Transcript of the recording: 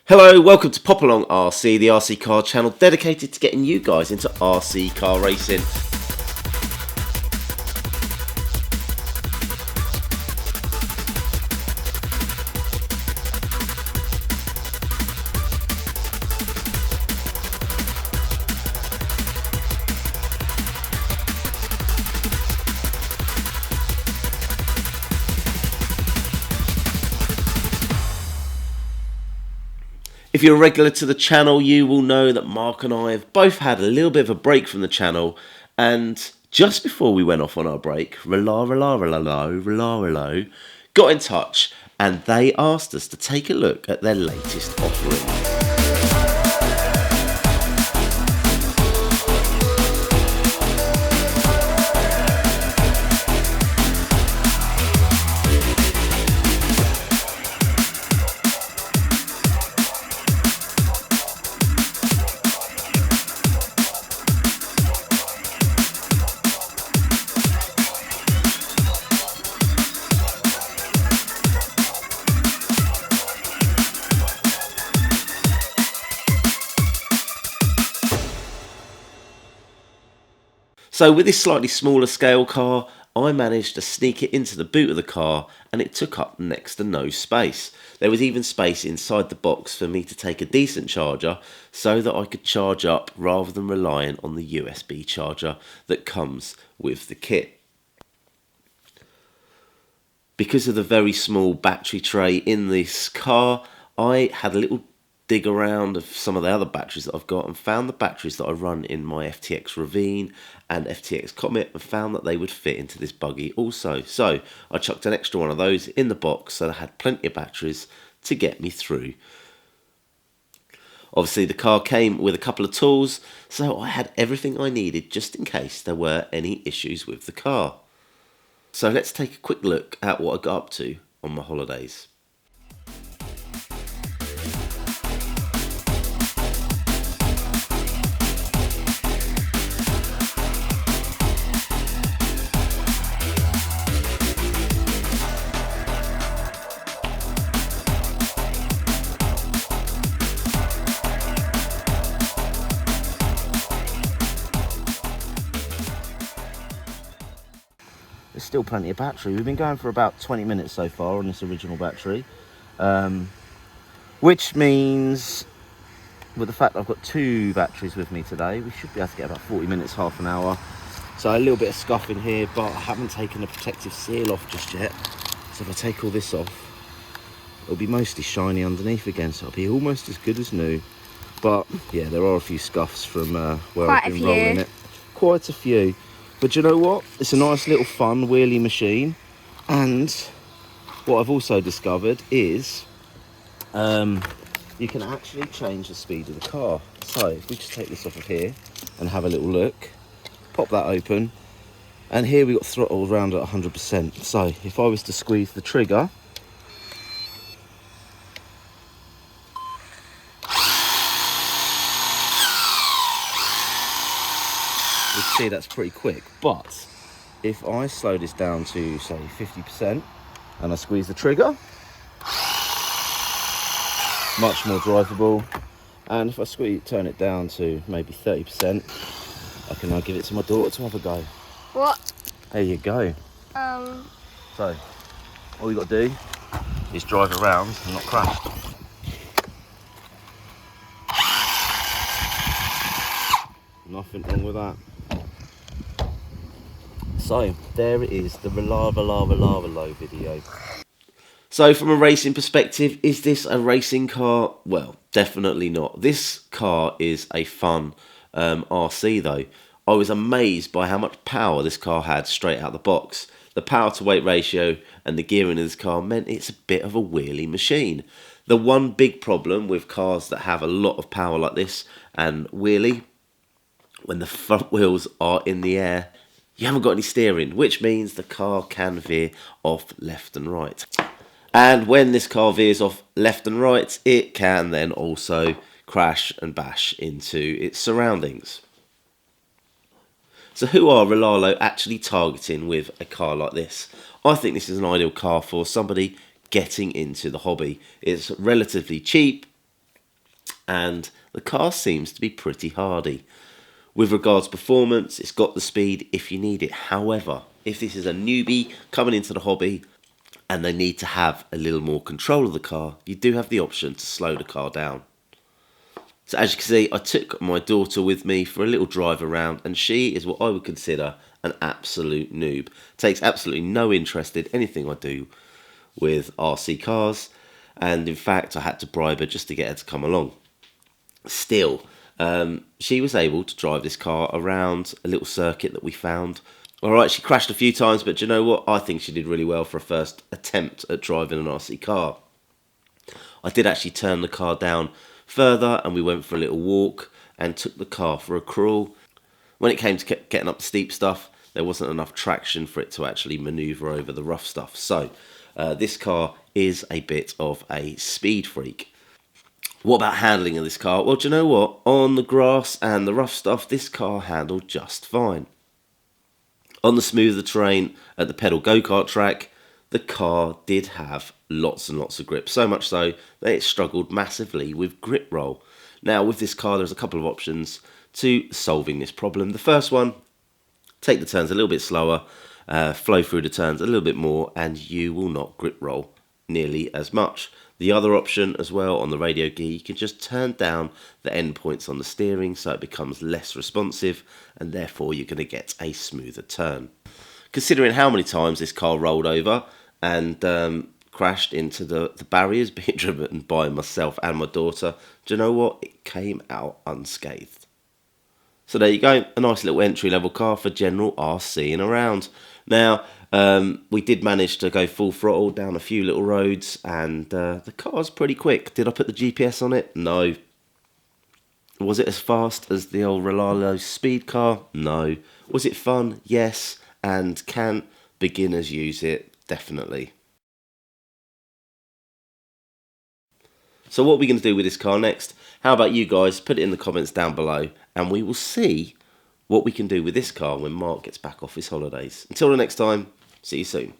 Hello, welcome to Pop Along RC, the RC car channel dedicated to getting you guys into RC car racing. If you're a regular to the channel, you will know that Mark and I have both had a little bit of a break from the channel, and just before we went off on our break, Rlaarlo got in touch and they asked us to take a look at their latest offering. So with this slightly smaller scale car, I managed to sneak it into the boot of the car and it took up next to no space. There was even space inside the box for me to take a decent charger so that I could charge up rather than relying on the USB charger that comes with the kit. Because of the very small battery tray in this car, I had a little dig around of some of the other batteries that I've got and found the batteries that I run in my FTX Ravine and FTX Comet and found that they would fit into this buggy also. So I chucked an extra one of those in the box so I had plenty of batteries to get me through. Obviously the car came with a couple of tools, so I had everything I needed just in case there were any issues with the car. So let's take a quick look at what I got up to on my holidays. There's still plenty of battery. We've been going for about 20 minutes so far on this original battery, which means with the fact that I've got two batteries with me today, we should be able to get about 40 minutes, half an hour. So a little bit of scuff in here, but I haven't taken the protective seal off just yet. So if I take all this off, it'll be mostly shiny underneath again, so it'll be almost as good as new. But yeah, there are a few scuffs from where I've been rolling it. Quite a few. But you know what? It's a nice little fun wheelie machine. And what I've also discovered is you can actually change the speed of the car. So if we just take this off of here and have a little look, pop that open, and here we've got throttle around at 100%. So if I was to squeeze the trigger, you can see that's pretty quick. But if I slow this down to say 50% and I squeeze the trigger, much more drivable. And if I turn it down to maybe 30%, I can now give it to my daughter to have a go. What? There you go. So all you got to do is drive around and not crash. Nothing wrong with that. So there it is, the Rlaarlo video. So from a racing perspective, is this a racing car? Well, definitely not. This car is a fun RC though. I was amazed by how much power this car had straight out the box. The power to weight ratio and the gearing of this car meant it's a bit of a wheelie machine. The one big problem with cars that have a lot of power like this and wheelie, when the front wheels are in the air, you haven't got any steering, which means the car can veer off left and right. And when this car veers off left and right, it can then also crash and bash into its surroundings. So who are Rlaarlo actually targeting with a car like this? I think this is an ideal car for somebody getting into the hobby. It's relatively cheap, and the car seems to be pretty hardy. With regards to performance, it's got the speed if you need it. However, if this is a newbie coming into the hobby and they need to have a little more control of the car, you do have the option to slow the car down. So as you can see, I took my daughter with me for a little drive around, and she is what I would consider an absolute noob. Takes absolutely no interest in anything I do with RC cars, and in fact I had to bribe her just to get her to come along. Still, she was able to drive this car around a little circuit that we found. Alright, she crashed a few times, but you know what? I think she did really well for a first attempt at driving an RC car. I did actually turn the car down further, and we went for a little walk and took the car for a crawl. When it came to getting up the steep stuff, there wasn't enough traction for it to actually manoeuvre over the rough stuff. So this car is a bit of a speed freak. What about handling of this car? Well, do you know what? On the grass and the rough stuff, this car handled just fine. On the smoother terrain at the pedal go-kart track, the car did have lots and lots of grip, so much so that it struggled massively with grip roll. Now with this car there's a couple of options to solving this problem. The first one, take the turns a little bit slower, flow through the turns a little bit more, and you will not grip roll nearly as much. The other option as well, on the radio gear, you can just turn down the end points on the steering so it becomes less responsive, and therefore you're going to get a smoother turn. Considering how many times this car rolled over and crashed into the barriers being driven by myself and my daughter, do you know what? It came out unscathed. So there you go, a nice little entry-level car for general RCing around. Now, we did manage to go full throttle down a few little roads, and the car's pretty quick. Did I put the GPS on it? No. Was it as fast as the old Rlaarlo speed car? No. Was it fun? Yes. And can beginners use it? Definitely. So what are we going to do with this car next? How about you guys? Put it in the comments down below, and we will see what we can do with this car when Mark gets back off his holidays. Until the next time, see you soon.